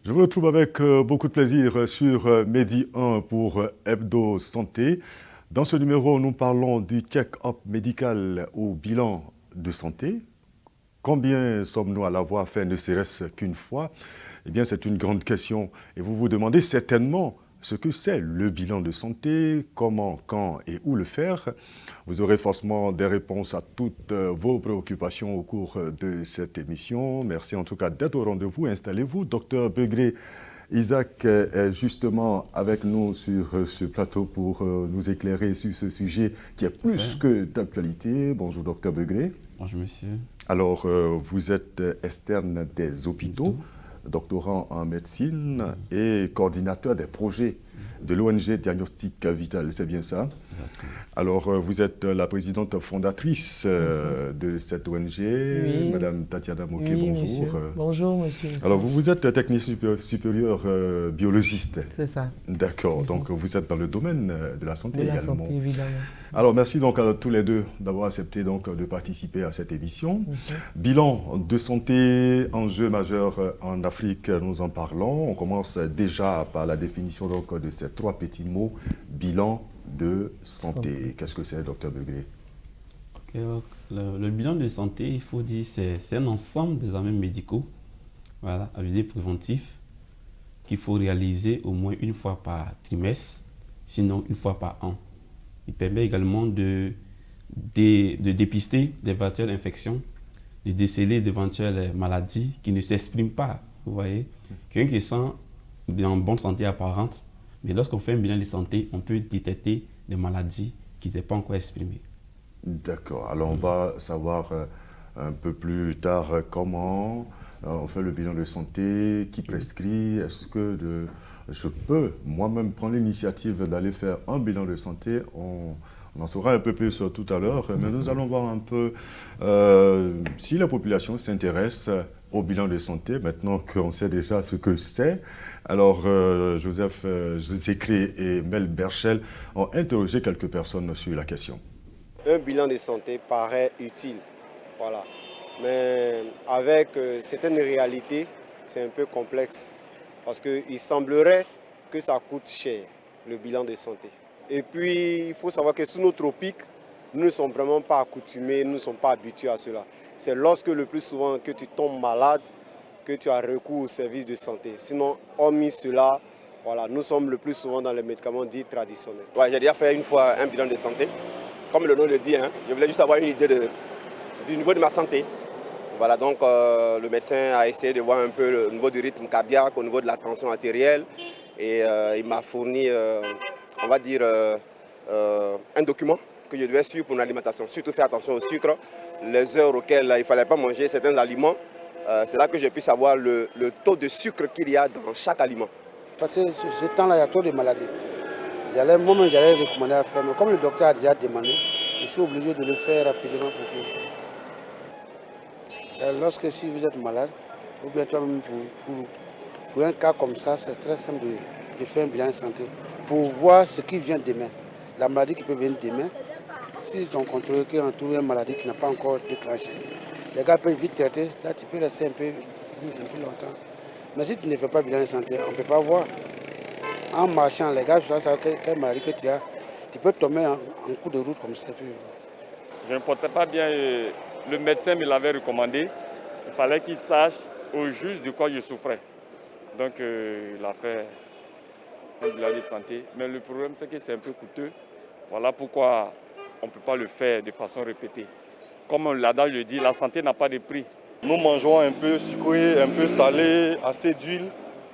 Je vous retrouve avec beaucoup de plaisir sur Medi 1 pour Hebdo Santé. Dans ce numéro, nous parlons du check-up médical au bilan de santé. Combien sommes-nous à l'avoir fait, ne serait-ce qu'une fois? Eh bien, c'est une grande question. Et vous vous demandez certainement ce que c'est le bilan de santé, comment, quand et où le faire. Vous aurez forcément des réponses à toutes vos préoccupations au cours de cette émission. Merci en tout cas d'être au rendez-vous. Installez-vous. Docteur Begré Isaac est justement avec nous sur ce plateau pour nous éclairer sur ce sujet qui est plus que d'actualité. Bonjour, docteur Begré. Bonjour, monsieur. Alors, vous êtes externe des hôpitaux, doctorant en médecine et coordinateur des projets de l'ONG Diagnostic Vital, c'est bien ça? Alors, vous êtes la présidente fondatrice de cette ONG, Oui. Madame Tatiana Moké, Oui, bonjour. monsieur. Bonjour, monsieur. Alors, vous êtes technicien supérieur biologiste. C'est ça. D'accord, donc vous êtes dans le domaine de la santé De la également. santé, évidemment. Alors, merci donc à tous les deux d'avoir accepté donc de participer à cette émission. Bilan de santé, enjeu majeur en Afrique, nous en parlons. On commence déjà par la définition donc de ces trois petits mots, bilan de santé. Qu'est-ce que c'est, docteur Begré? Le bilan de santé, il faut dire, c'est un ensemble d'examens médicaux, voilà, à visée préventive, qu'il faut réaliser au moins une fois par trimestre, sinon une fois par an. Il permet également de dépister d'éventuelles infections, de déceler d'éventuelles maladies qui ne s'expriment pas. Vous voyez, quelqu'un qui sent en bonne santé apparente, mais lorsqu'on fait un bilan de santé, on peut détecter des maladies qui ne sont pas encore exprimées. D'accord. Alors, on va savoir un peu plus tard comment on fait le bilan de santé, qui prescrit, est-ce que je peux moi-même prendre l'initiative d'aller faire un bilan de santé. On en saura un peu plus tout à l'heure, mais nous allons voir un peu si la population s'intéresse au bilan de santé, maintenant qu'on sait déjà ce que c'est. Alors, Joseph Zécré et Mel Berchel ont interrogé quelques personnes sur la question. Un bilan de santé paraît utile, voilà. Mais avec certaines réalités, c'est un peu complexe. Parce qu'il semblerait que ça coûte cher, le bilan de santé. Et puis, il faut savoir que sous nos tropiques, nous ne sommes vraiment pas accoutumés, nous ne sommes pas habitués à cela. C'est lorsque le plus souvent que tu tombes malade, que tu as recours au service de santé. Sinon, hormis cela, voilà, nous sommes le plus souvent dans les médicaments dits traditionnels. Ouais, j'ai déjà fait une fois un bilan de santé. Comme le nom le dit, je voulais juste avoir une idée du niveau de ma santé. Voilà, donc le médecin a essayé de voir un peu le niveau du rythme cardiaque, au niveau de la tension artérielle. Et il m'a fourni, on va dire, un document que je devais suivre pour une alimentation. Surtout faire attention au sucre, les heures auxquelles il ne fallait pas manger certains aliments. C'est là que j'ai pu savoir le taux de sucre qu'il y a dans chaque aliment. Parce que ce temps-là, il y a trop de maladies. Moi-même, j'allais recommander à faire, mais comme le docteur a déjà demandé, je suis obligé de le faire rapidement lorsque si vous êtes malade, ou bien toi-même pour un cas comme ça, c'est très simple de faire un bilan de santé pour voir ce qui vient demain. La maladie qui peut venir demain, s'ils ont contrôlé qu'ils ont trouvé une maladie qui n'a pas encore déclenché, les gars peuvent vite traiter, là tu peux rester un peu longtemps. Mais si tu ne fais pas bilan de santé, on ne peut pas voir. En marchant, les gars, tu vas savoir quelle maladie que tu as. Tu peux tomber en coup de route comme ça. Je ne portais pas bien, le médecin me l'avait recommandé. Il fallait qu'il sache au juste de quoi je souffrais. Donc il a fait un bilan de santé. Mais le problème, c'est que c'est un peu coûteux. Voilà pourquoi on ne peut pas le faire de façon répétée. Comme l'adage le dit, la santé n'a pas de prix. Nous mangeons un peu sucré, un peu salé, assez d'huile.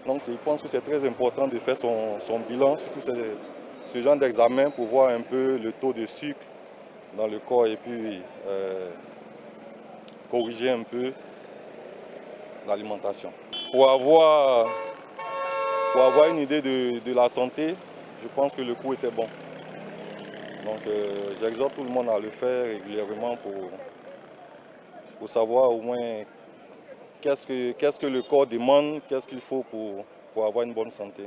Donc je pense que c'est très important de faire son bilan, surtout ce genre d'examen pour voir un peu le taux de sucre dans le corps et puis corriger un peu l'alimentation. Pour avoir une idée de la santé, je pense que le coût était bon. Donc j'exhorte tout le monde à le faire régulièrement pour savoir au moins qu'est-ce que le corps demande, qu'est-ce qu'il faut pour avoir une bonne santé.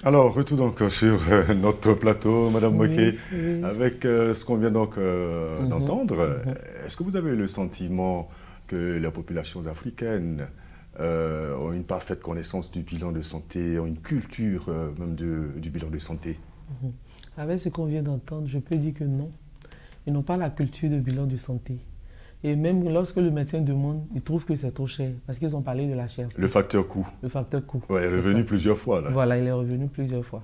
Alors, retour donc sur notre plateau, Madame Moké, avec ce qu'on vient donc d'entendre. Est-ce que vous avez le sentiment que la population africaine ont une parfaite connaissance du bilan de santé, ont une culture même du bilan de santé? Avec ce qu'on vient d'entendre, je peux dire que non. Ils n'ont pas la culture de bilan de santé. Et même lorsque le médecin demande, ils trouvent que c'est trop cher parce qu'ils ont parlé de la cherté. Le facteur coût. Le facteur coût. Ouais, il est revenu plusieurs fois là. Voilà, il est revenu plusieurs fois.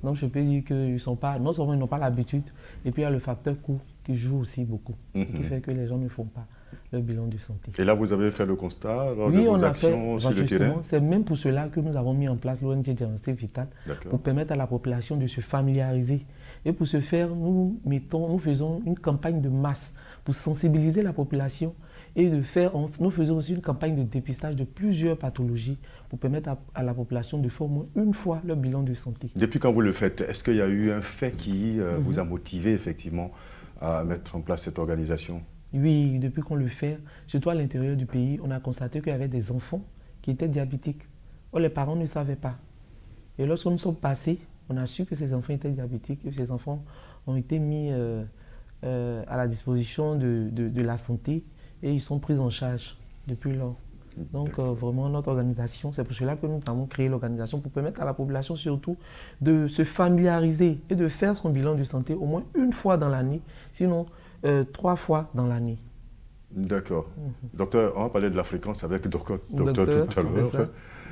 Donc je peux dire qu'ils sont pas, non seulement ils n'ont pas l'habitude, et puis il y a le facteur coût qui joue aussi beaucoup, qui fait que les gens ne font pas le bilan de santé. Et là, vous avez fait le constat lors de Oui, vos on a actions fait, sur le terrain? c'est même pour cela que nous avons mis en place l'ONG Diagnostic Vital, pour permettre à la population de se familiariser. Et pour ce faire, nous faisons une campagne de masse pour sensibiliser la population et nous faisons aussi une campagne de dépistage de plusieurs pathologies pour permettre à la population de faire au moins une fois leur bilan de santé. Depuis quand vous le faites, est-ce qu'il y a eu un fait qui vous a motivé effectivement à mettre en place cette organisation? Oui, depuis qu'on le fait, surtout à l'intérieur du pays, on a constaté qu'il y avait des enfants qui étaient diabétiques. Or, les parents ne savaient pas. Et lorsque nous sommes passés, on a su que ces enfants étaient diabétiques et ces enfants ont été mis à la disposition de la santé et ils sont pris en charge depuis lors. Donc vraiment notre organisation, c'est pour cela que nous avons créé l'organisation, pour permettre à la population surtout de se familiariser et de faire son bilan de santé au moins une fois dans l'année, sinon 3 fois dans l'année. D'accord. Docteur, on va parler de la fréquence avec le docteur tout à l'heure.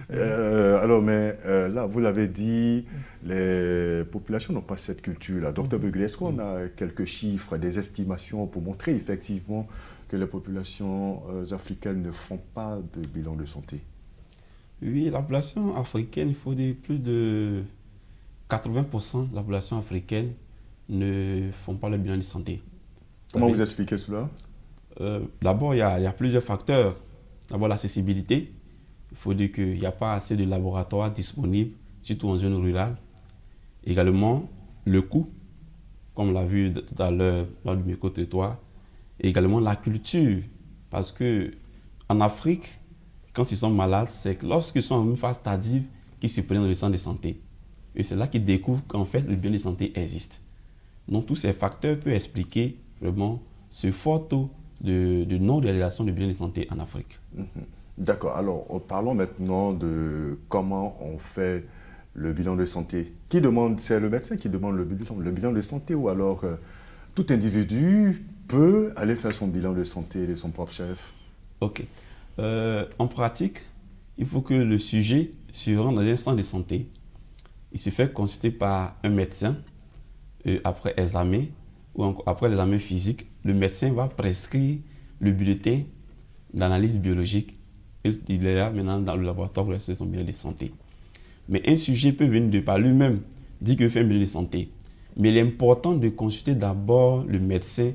Alors, mais là, vous l'avez dit, les populations n'ont pas cette culture-là. Docteur Begley, est-ce qu'on a quelques chiffres, des estimations pour montrer effectivement que les populations africaines ne font pas de bilan de santé? Oui, la population africaine, il faut dire plus de 80% de la population africaine ne font pas le bilan de santé. Comment vous expliquez cela? D'abord, il y a plusieurs facteurs. D'abord, l'accessibilité. Il faut dire qu'il n'y a pas assez de laboratoires disponibles, surtout en zone rurale. Également, le coût, comme on l'a vu tout à l'heure lors du micro-trottoir. Et également, la culture. Parce qu'en Afrique, quand ils sont malades, c'est que lorsqu'ils sont en une phase tardive qu'ils se prennent dans le centre de santé. Et c'est là qu'ils découvrent qu'en fait, le bilan de santé existe. Donc, tous ces facteurs peuvent expliquer vraiment ce fort taux de non-réalisation du bilan de santé en Afrique. D'accord. Alors, parlons maintenant de comment on fait le bilan de santé. Qui demande? C'est le médecin qui demande le bilan de santé, ou alors tout individu peut aller faire son bilan de santé de son propre chef? Ok. En pratique, il faut que le sujet se rende dans un centre de santé. Il se fait consulter par un médecin après examen ou après l'examen physique. Le médecin va prescrire le bulletin d'analyse biologique. Il est là maintenant dans le laboratoire pour faire son bilan de santé. Mais un sujet peut venir de par lui-même, dire qu'il fait un bilan de santé. Mais il est important de consulter d'abord le médecin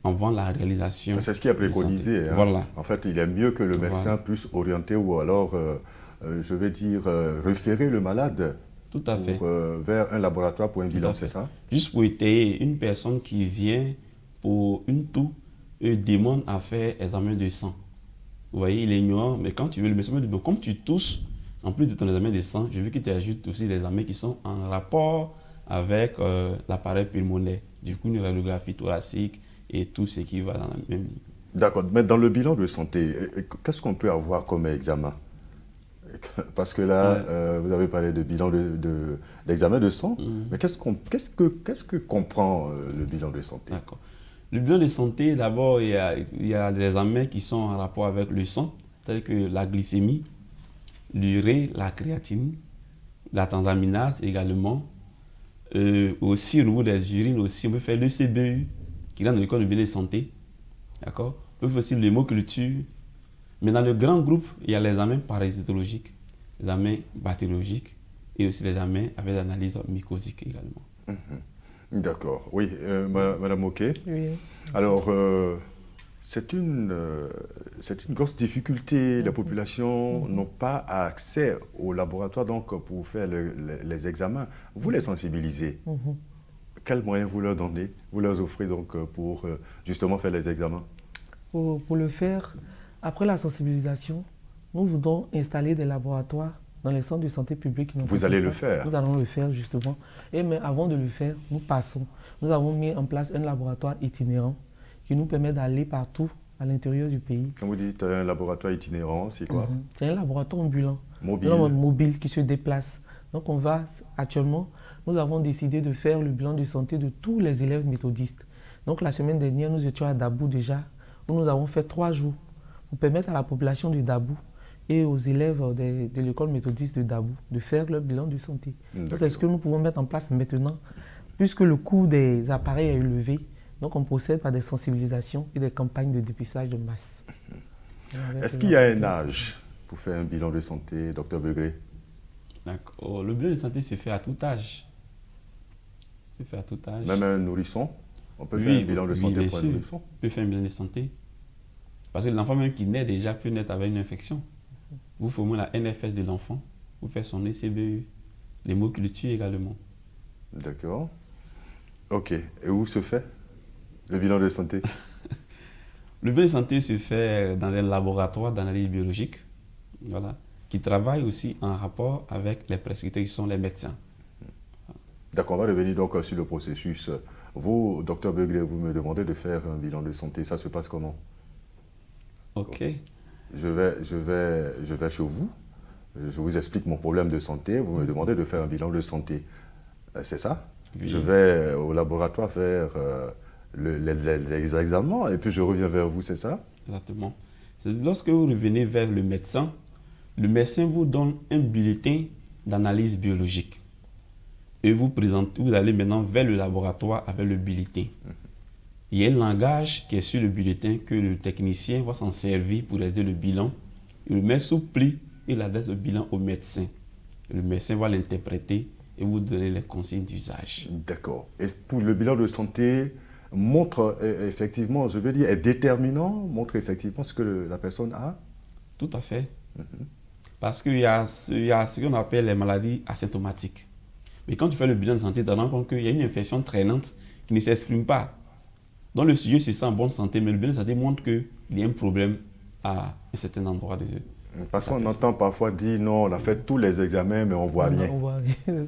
avant la réalisation. C'est ce qui est préconisé. Hein. Voilà. En fait, il est mieux que le médecin puisse orienter ou alors, je vais dire, référer le malade. Tout à fait. Vers un laboratoire pour un bilan, c'est ça? Juste pour étayer, une personne qui vient pour une toux demande à faire examen de sang. Vous voyez, il est ignorant, mais quand tu veux le médecin dit, bon, comme tu tousses, en plus de ton examen de sang, je veux que tu ajoutes aussi des examens qui sont en rapport avec l'appareil pulmonaire. Du coup, une radiographie thoracique et tout ce qui va dans la même ligne. D'accord, mais dans le bilan de santé, qu'est-ce qu'on peut avoir comme examen? Parce que là, vous avez parlé de bilan d'examen de sang, mais qu'est-ce que comprend le bilan de santé? D'accord. Le bilan de santé, d'abord, il y a des examens qui sont en rapport avec le sang, tels que la glycémie, l'urée, la créatine, la transaminase également. Aussi, au niveau des urines, aussi, on peut faire le CBU, qui rentre dans le code de bilan de santé. D'accord? On peut faire aussi l'hémoculture. Mais dans le grand groupe, il y a les examens parasitologiques, les examens bactériologiques et aussi les examens avec l'analyse mycosique également. D'accord. Oui, Madame Oké. Oui. Alors, c'est une grosse difficulté. Les populations n'ont pas accès au laboratoire donc, pour faire les examens. Vous les sensibilisez. Quels moyens vous leur donnez? Vous leur offrez donc pour justement faire les examens? Pour le faire, après la sensibilisation, nous voudrons installer des laboratoires dans les centres de santé publics. Vous allez le faire? Nous allons le faire justement. Mais avant de le faire, nous passons. Nous avons mis en place un laboratoire itinérant qui nous permet d'aller partout à l'intérieur du pays. Quand vous dites un laboratoire itinérant, c'est quoi? C'est un laboratoire ambulant, Mobile. mobile qui se déplace. Donc actuellement, nous avons décidé de faire le bilan de santé de tous les élèves méthodistes. Donc la semaine dernière, nous étions à Dabou déjà, où nous avons fait 3 jours pour permettre à la population de Dabou et aux élèves de l'école méthodiste de Dabou de faire leur bilan de santé. C'est ce que nous pouvons mettre en place maintenant, puisque le coût des appareils est élevé. Donc on procède par des sensibilisations et des campagnes de dépistage de masse. Est-ce qu'il y a un âge pour faire un bilan de santé, Dr Begré? D'accord. Le bilan de santé se fait à tout âge. Se fait à tout âge. Même un nourrisson? On peut faire un bilan de santé pour un nourrisson? On peut faire un bilan de santé. Parce que l'enfant même qui naît déjà peut naître avec une infection. Vous formez la NFS de l'enfant, vous faites son ECBE, les mots qui le tuent également. D'accord. Ok. Et où se fait le bilan de santé? Le bilan de santé se fait dans un laboratoire d'analyse biologique, voilà, qui travaille aussi en rapport avec les prescripteurs qui sont les médecins. D'accord, on va revenir donc sur le processus. Vous, Dr Begré, vous me demandez de faire un bilan de santé. Ça se passe comment? Ok. Je vais chez vous, je vous explique mon problème de santé, vous me demandez de faire un bilan de santé. C'est ça? Oui. Je vais au laboratoire faire les examens et puis je reviens vers vous, c'est ça? Exactement. Lorsque vous revenez vers le médecin vous donne un bulletin d'analyse biologique. Et vous allez maintenant vers le laboratoire avec le bulletin. Il y a un langage qui est sur le bulletin que le technicien va s'en servir pour réaliser le bilan. Il le met sous pli et il adresse le bilan au médecin. Et le médecin va l'interpréter et vous donner les consignes d'usage. D'accord. Et pour le bilan de santé montre effectivement, je veux dire, est déterminant, montre effectivement ce que la personne a? Tout à fait. Parce qu'il y a ce qu'on appelle les maladies asymptomatiques. Mais quand tu fais le bilan de santé, tu te rends compte qu'il y a une infection traînante qui ne s'exprime pas. Donc le sujet se sent en bonne santé, mais le bilan de santé montre qu'il y a un problème à un certain endroit de Parce qu'on entend parfois dire non, on a fait tous les examens, mais on ne voit rien. On voit rien.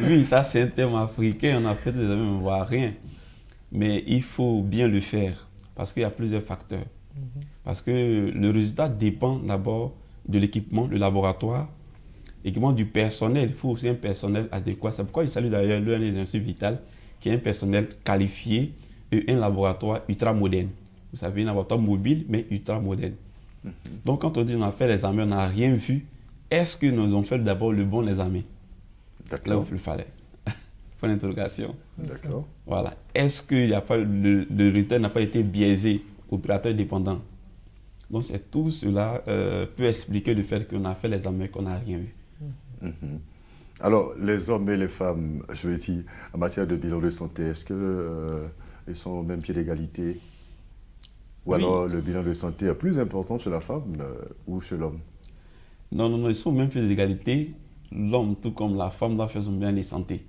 Oui, ça c'est un terme africain, on a fait tous les examens, mais on ne voit rien. Mais il faut bien le faire, parce qu'il y a plusieurs facteurs. Parce que le résultat dépend d'abord de l'équipement, du laboratoire, l'équipement du personnel. Il faut aussi un personnel adéquat. C'est pourquoi il salue d'ailleurs l'ENS Vital, qui est un personnel qualifié et un laboratoire ultra moderne. Vous savez, un laboratoire mobile, mais ultra moderne. Donc, quand on dit qu'on a fait l'examen, on n'a rien vu, est-ce que nous avons fait d'abord le bon examen? Là où il fallait. Point d'interrogation. D'accord. Voilà. Est-ce que le résultat n'a pas été biaisé, opérateur dépendant? Donc, c'est tout cela peut expliquer le fait qu'on a fait l'examen et qu'on n'a rien vu. Alors, les hommes et les femmes, je veux dire, en matière de bilan de santé, est-ce qu'ils sont au même pied d'égalité? Ou oui. Alors, le bilan de santé est plus important chez la femme ou chez l'homme? Non, ils sont au même pied d'égalité. L'homme, tout comme la femme, doit faire son bilan de santé.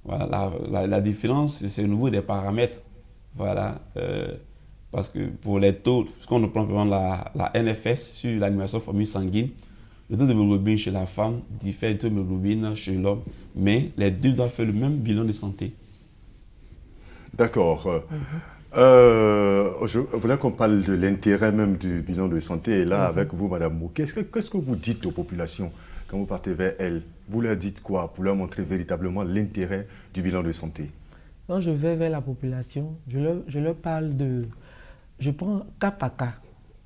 Voilà, la différence, c'est au niveau des paramètres. Voilà, parce que pour les taux, ce qu'on prend par exemple la NFS sur l'animation formule sanguine, le taux d'hémoglobine chez la femme diffère du taux d'hémoglobine chez l'homme, mais les deux doivent faire le même bilan de santé. D'accord. Je voulais qu'on parle de l'intérêt même du bilan de santé. Et là, avec vous, Madame Mouquet, qu'est-ce que vous dites aux populations quand vous partez vers elles? Vous leur dites quoi pour leur montrer véritablement l'intérêt du bilan de santé? Quand je vais vers la population, je leur parle de... Je prends cas par cas.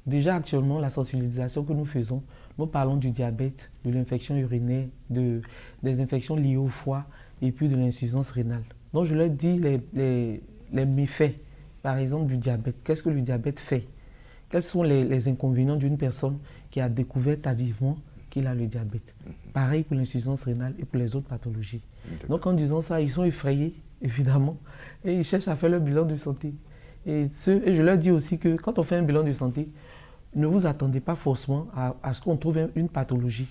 Déjà, actuellement, la sensibilisation que nous faisons, nous parlons du diabète, de l'infection urinaire, des infections liées au foie et puis de l'insuffisance rénale. Donc, je leur dis les méfaits, par exemple, du diabète. Qu'est-ce que le diabète fait? Quels sont les inconvénients d'une personne qui a découvert tardivement qu'il a le diabète? Pareil pour l'insuffisance rénale et pour les autres pathologies. Donc, en disant ça, ils sont effrayés, évidemment, et ils cherchent à faire leur bilan de santé. Et je leur dis aussi que quand on fait un bilan de santé, ne vous attendez pas forcément à ce qu'on trouve une pathologie.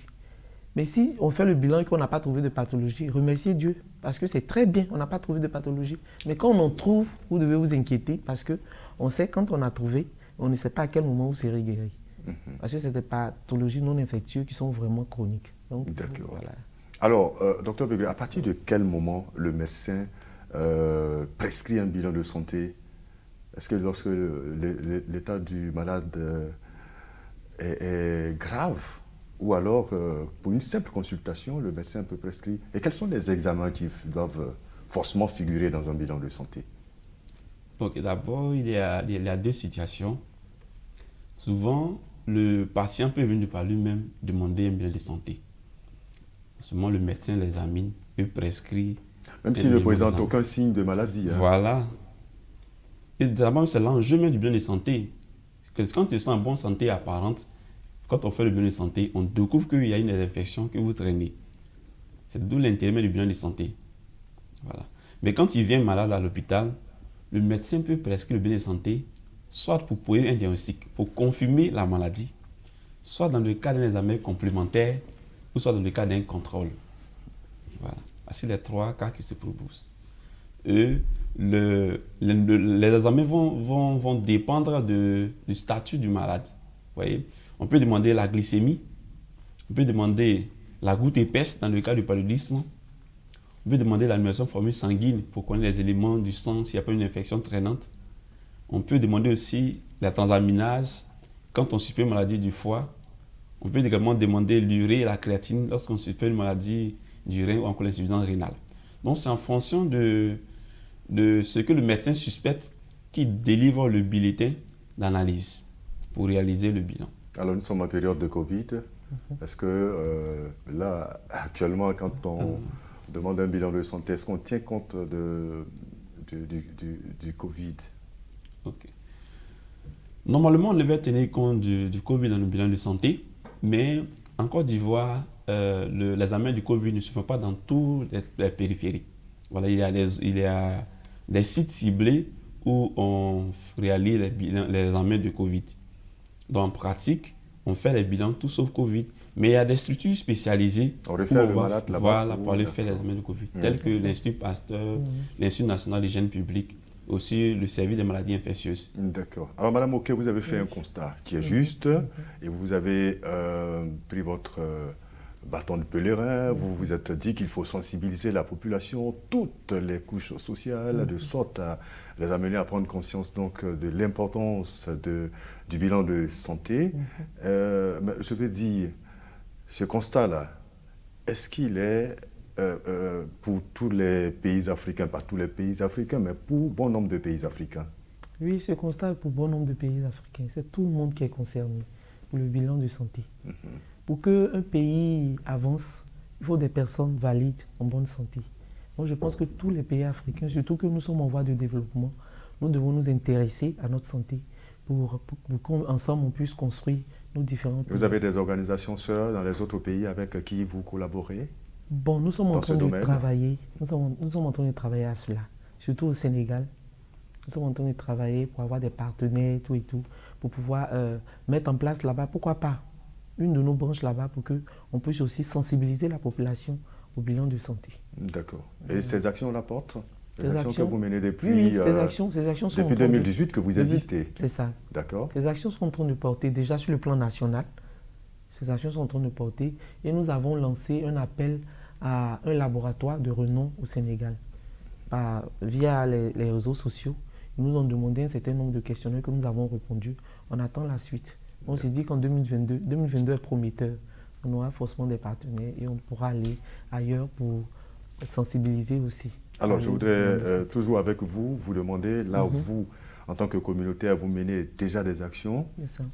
Mais si on fait le bilan et qu'on n'a pas trouvé de pathologie, remerciez Dieu, parce que c'est très bien, on n'a pas trouvé de pathologie. Mais quand on en trouve, vous devez vous inquiéter, parce qu'on sait quand on a trouvé, on ne sait pas à quel moment vous serez guéri. Parce que c'est des pathologies non infectieuses qui sont vraiment chroniques. D'accord. Voilà. Alors, Dr Begré, à partir de quel moment le médecin prescrit un bilan de santé Est-ce que lorsque l'état du malade est grave, ou alors pour une simple consultation, le médecin peut prescrire? Et quels sont les examens qui doivent forcément figurer dans un bilan de santé? Donc d'abord, il y a deux situations. Souvent, le patient peut venir par lui-même demander un bilan de santé. Seulement le médecin l'examine, peut prescrire. Même s'il ne présente aucun signe de maladie. Hein. Voilà. Et d'abord, c'est l'enjeu même du bilan de santé. Parce que quand tu sens en bonne santé apparente, quand on fait le bilan de santé, on découvre qu'il y a une infection que vous traînez. C'est d'où l'intérêt du bilan de santé. Voilà. Mais quand il vient malade à l'hôpital, le médecin peut prescrire le bilan de santé, soit pour poser un diagnostic, pour confirmer la maladie, soit dans le cas d'un examen complémentaire, ou soit dans le cas d'un contrôle. Voilà. C'est les trois cas qui se proposent. Les examens vont dépendre du statut du malade. Vous voyez? On peut demander la glycémie, on peut demander la goutte épaisse dans le cas du paludisme, on peut demander l'annulation formule sanguine pour connaître les éléments du sang s'il n'y a pas une infection traînante. On peut demander aussi la transaminase quand on suspecte une maladie du foie. On peut également demander l'urée et la créatine lorsqu'on suspecte une maladie du rein ou encore l'insuffisance rénale. Donc c'est en fonction de ce que le médecin suspecte qui délivre le bulletin d'analyse pour réaliser le bilan. Alors nous sommes en période de Covid. Est-ce que là, actuellement, quand on demande un bilan de santé, est-ce qu'on tient compte du Covid? Ok. Normalement, on devait tenir compte du Covid dans le bilan de santé, mais en Côte d'Ivoire, l'examen du Covid ne se fait pas dans toutes les périphéries. Voilà, il y a des sites ciblés où on réalise les examens de Covid. Donc en pratique, on fait les bilans tout sauf Covid, mais il y a des structures spécialisées on réfère le malade là-bas pour aller faire les examens de Covid, tels que l'Institut Pasteur, l'Institut national d'hygiène publique, aussi le service des maladies infectieuses. D'accord. Alors Madame Oké, vous avez fait un constat qui est juste et vous avez pris votre bâton de pèlerin, vous vous êtes dit qu'il faut sensibiliser la population, toutes les couches sociales, de sorte à les amener à prendre conscience donc de l'importance du bilan de santé. Mais je veux dire, ce constat-là, est-ce qu'il est pour tous les pays africains, pas tous les pays africains, mais pour bon nombre de pays africains? Oui, ce constat est pour bon nombre de pays africains. C'est tout le monde qui est concerné pour le bilan de santé. Pour qu'un pays avance, il faut des personnes valides, en bonne santé. Donc je pense que tous les pays africains, surtout que nous sommes en voie de développement, nous devons nous intéresser à notre santé pour qu'ensemble on puisse construire nos différents pays. Vous avez des organisations sœurs dans les autres pays avec qui vous collaborez? Bon, nous sommes en train de travailler. Nous sommes en train de travailler à cela, surtout au Sénégal. Nous sommes en train de travailler pour avoir des partenaires, tout et tout, pour pouvoir mettre en place là-bas, pourquoi pas, une de nos branches là-bas pour qu'on puisse aussi sensibiliser la population au bilan de santé. D'accord. Et ces actions l'apportent? Les actions que vous menez depuis, oui, ces actions sont depuis 2018 que vous existez? C'est ça. D'accord. Ces actions sont en train de porter déjà sur le plan national. Ces actions sont en train de porter et nous avons lancé un appel à un laboratoire de renom au Sénégal. Via les réseaux sociaux, ils nous ont demandé un certain nombre de questionnaires que nous avons répondu. On attend la suite. On s'est dit qu'en 2022 est prometteur. On aura forcément des partenaires et on pourra aller ailleurs pour sensibiliser aussi. Alors, je voudrais toujours avec vous demander, là où vous, en tant que communautaire, vous menez déjà des actions.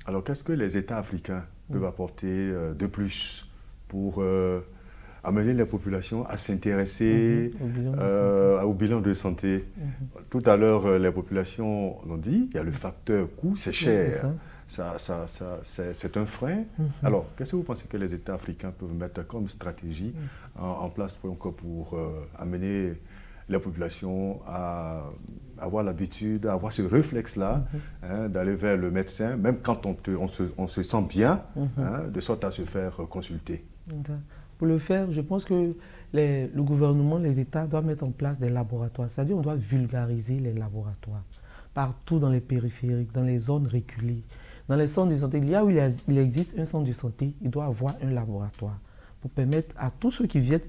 Alors, qu'est-ce que les États africains peuvent apporter de plus pour amener les populations à s'intéresser au bilan de santé? Tout à l'heure, les populations l'ont dit, il y a le facteur coût, c'est cher. C'est un frein. Alors, qu'est-ce que vous pensez que les États africains peuvent mettre comme stratégie en place pour amener les populations à avoir l'habitude, à avoir ce réflexe-là, d'aller vers le médecin, même quand on se sent bien, de sorte à se faire consulter? Pour le faire, je pense que le gouvernement, les États doivent mettre en place des laboratoires. C'est-à-dire qu'on doit vulgariser les laboratoires partout dans les périphériques, dans les zones reculées. Dans les centres de santé, là où il existe un centre de santé, il doit avoir un laboratoire pour permettre à tous ceux qui viennent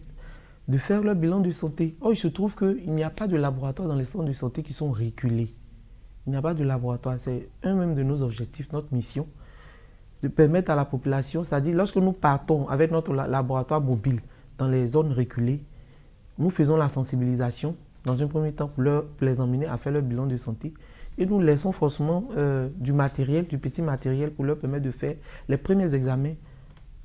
de faire leur bilan de santé. Or, il se trouve qu'il n'y a pas de laboratoire dans les centres de santé qui sont reculés. Il n'y a pas de laboratoire. C'est un même de nos objectifs, notre mission, de permettre à la population, c'est-à-dire lorsque nous partons avec notre laboratoire mobile dans les zones reculées, nous faisons la sensibilisation dans un premier temps pour les emmener à faire leur bilan de santé et nous laissons forcément du matériel, du petit matériel pour leur permettre de faire les premiers examens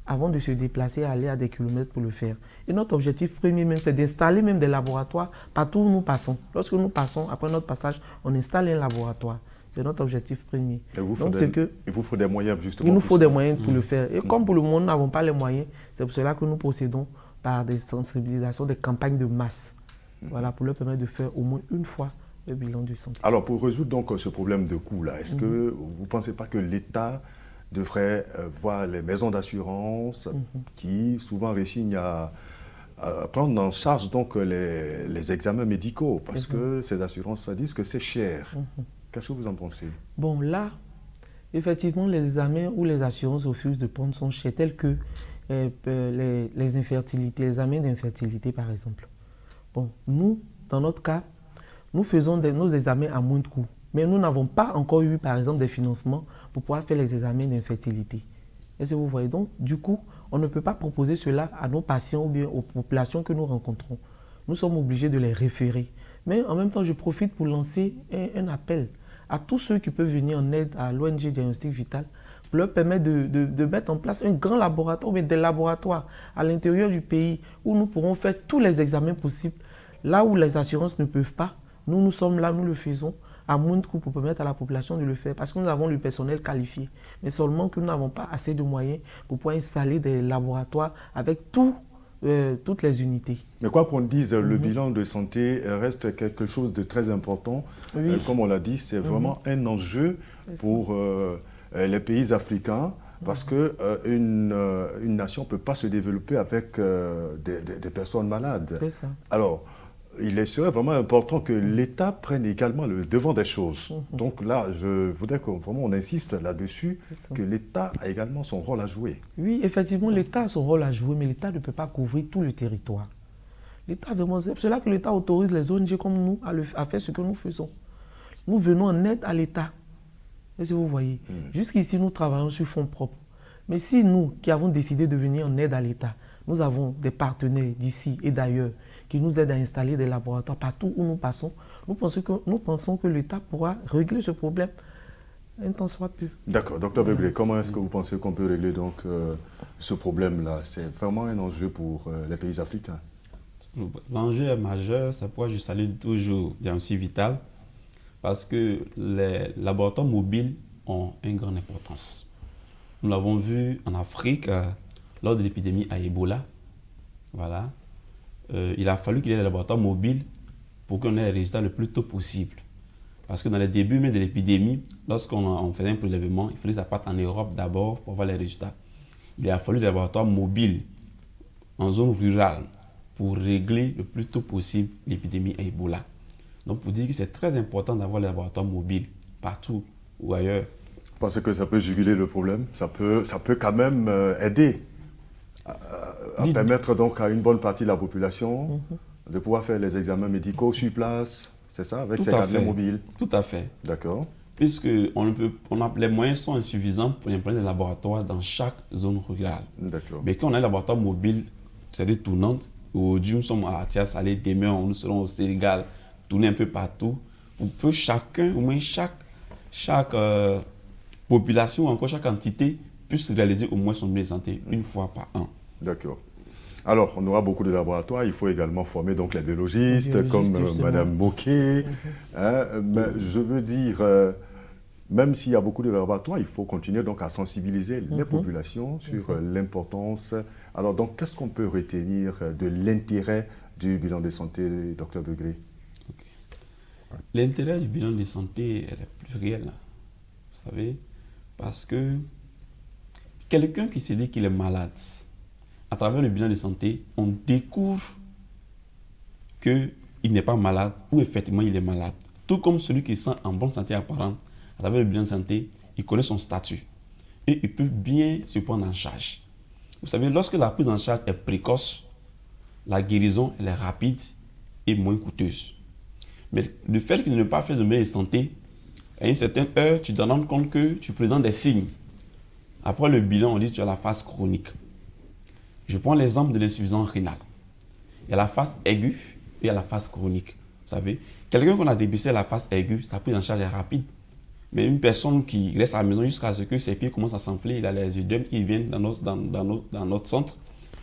avant de se déplacer et aller à des kilomètres pour le faire. Et notre objectif premier même, c'est d'installer même des laboratoires partout où nous passons. Lorsque nous passons, après notre passage, on installe un laboratoire. C'est notre objectif premier. Il vous faut des moyens justement. Il nous faut des moyens pour le faire. Et comme pour le moment, nous n'avons pas les moyens, c'est pour cela que nous procédons par des sensibilisations, des campagnes de masse. Voilà, pour leur permettre de faire au moins une fois le bilan de santé. Alors, pour résoudre donc ce problème de coût, là, est-ce que vous ne pensez pas que l'État devrait voir les maisons d'assurance qui souvent réchignent à prendre en charge donc les examens médicaux parce que ces assurances disent que c'est cher. Qu'est-ce que vous en pensez? Bon, là, effectivement, les examens ou les assurances refusent de prendre sont chers, tels que les infertilités, les examens d'infertilité par exemple. Bon, nous, dans notre cas, nous faisons nos examens à moins de coût. Mais nous n'avons pas encore eu, par exemple, des financements pour pouvoir faire les examens d'infertilité. Est-ce que vous voyez? Donc, du coup, on ne peut pas proposer cela à nos patients ou bien aux populations que nous rencontrons. Nous sommes obligés de les référer. Mais en même temps, je profite pour lancer un appel à tous ceux qui peuvent venir en aide à l'ONG Diagnostic Vital pour leur permettre de mettre en place un grand laboratoire, mais des laboratoires à l'intérieur du pays où nous pourrons faire tous les examens possibles. Là où les assurances ne peuvent pas, nous sommes là, nous le faisons à moins de coût pour permettre à la population de le faire parce que nous avons le personnel qualifié. Mais seulement que nous n'avons pas assez de moyens pour pouvoir installer des laboratoires avec toutes les unités. Mais quoi qu'on dise, le bilan de santé reste quelque chose de très important. Oui. Comme on l'a dit, c'est vraiment un enjeu pour les pays africains parce qu'une nation ne peut pas se développer avec des personnes malades. C'est ça. Alors, il serait vraiment important que l'État prenne également le devant des choses. Donc là, je voudrais qu'on insiste là-dessus, que l'État a également son rôle à jouer. Oui, effectivement, l'État a son rôle à jouer, mais l'État ne peut pas couvrir tout le territoire. L'État, vraiment, c'est pour cela que l'État autorise les ONG comme nous à faire ce que nous faisons. Nous venons en aide à l'État. Est-ce que vous voyez? Jusqu'ici, nous travaillons sur fonds propres. Mais si nous, qui avons décidé de venir en aide à l'État, nous avons des partenaires d'ici et d'ailleurs qui nous aident à installer des laboratoires partout où nous passons, nous pensons que l'État pourra régler ce problème un temps soit peu. D'accord. Docteur Begley, comment est-ce que vous pensez qu'on peut régler donc ce problème-là? C'est vraiment un enjeu pour les pays africains. L'enjeu est majeur, c'est pourquoi je salue toujours Diagnostic Vital, parce que les laboratoires mobiles ont une grande importance. Nous l'avons vu en Afrique lors de l'épidémie à Ebola. Voilà. Il a fallu qu'il y ait des laboratoires mobiles pour qu'on ait les résultats le plus tôt possible. Parce que dans les débuts même de l'épidémie, lorsqu'on faisait un prélèvement, il fallait que ça parte en Europe d'abord pour voir les résultats. Il a fallu des laboratoires mobiles en zone rurale pour régler le plus tôt possible l'épidémie à Ebola. Donc pour dire que c'est très important d'avoir les laboratoires mobiles partout ou ailleurs. Parce que ça peut juguler le problème, ça peut quand même aider à permettre donc à une bonne partie de la population de pouvoir faire les examens médicaux sur place, c'est ça, avec ces camions mobiles. Tout à fait. D'accord. Puisque les moyens sont insuffisants pour implanter des laboratoires dans chaque zone rurale. D'accord. Mais quand on a un laboratoire mobile, c'est-à-dire tournante, aujourd'hui nous sommes à Tias-Salé, demain nous serons au Sénégal, tourner un peu partout, pour que chacun, au moins chaque population, encore chaque entité, puisse réaliser au moins son bilan de santé une fois par an. D'accord. Alors, on aura beaucoup de laboratoires. Il faut également former donc les biologistes comme Mme Moquet. Mais je veux dire, même s'il y a beaucoup de laboratoires, il faut continuer donc à sensibiliser les populations sur l'importance. Alors, donc, qu'est-ce qu'on peut retenir de l'intérêt du bilan de santé, Dr Begley? L'intérêt du bilan de santé est plus réel, vous savez, parce que quelqu'un qui se dit qu'il est malade, à travers le bilan de santé, on découvre qu'il n'est pas malade ou effectivement il est malade. Tout comme celui qui sent en bonne santé apparente, à travers le bilan de santé, il connaît son statut et il peut bien se prendre en charge. Vous savez, lorsque la prise en charge est précoce, la guérison elle est rapide et moins coûteuse. Mais le fait de ne pas faire de bilan de santé À une certaine heure, tu te rends compte que tu présentes des signes. Après le bilan, on dit que tu as la phase chronique. Je prends l'exemple de l'insuffisance rénale. Il y a la phase aiguë et il y a la phase chronique. Vous savez, quelqu'un qu'on a dépisté à la phase aiguë, sa prise en charge est rapide. Mais une personne qui reste à la maison jusqu'à ce que ses pieds commencent à s'enfler, il a les œdèmes qui viennent dans notre centre,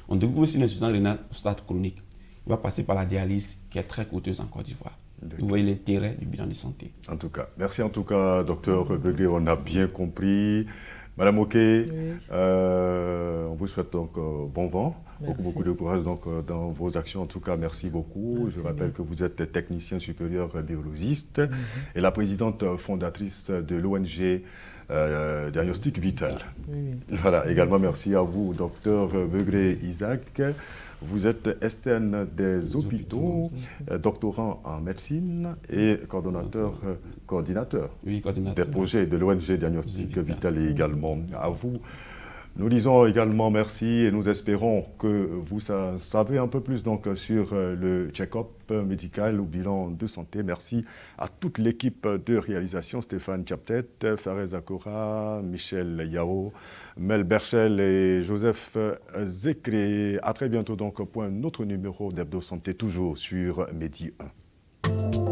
on découvre aussi une insuffisance rénale au stade chronique. Il va passer par la dialyse qui est très coûteuse en Côte d'Ivoire. Vous voyez l'intérêt du bilan de santé. En tout cas, merci en tout cas, docteur Begley, on a bien compris. Madame Oké, on vous souhaite donc bon vent, beaucoup de courage donc, dans vos actions. En tout cas, merci beaucoup. Merci. Je rappelle que vous êtes technicien supérieur biologiste et la présidente fondatrice de l'ONG Diagnostic Vital. Voilà, également merci à vous, docteur Begley Isaac. Vous êtes externe des hôpitaux, doctorant en médecine et coordinateur des projets de l'ONG Diagnostic Vital et également à vous. Nous disons également merci et nous espérons que vous savez un peu plus donc, sur le check-up médical ou bilan de santé. Merci à toute l'équipe de réalisation, Stéphane Chaptet, Fares Akora, Michel Yao, Mel Berchel et Joseph Zekré. À très bientôt donc pour un autre numéro d'Hebdo Santé, toujours sur Medi 1.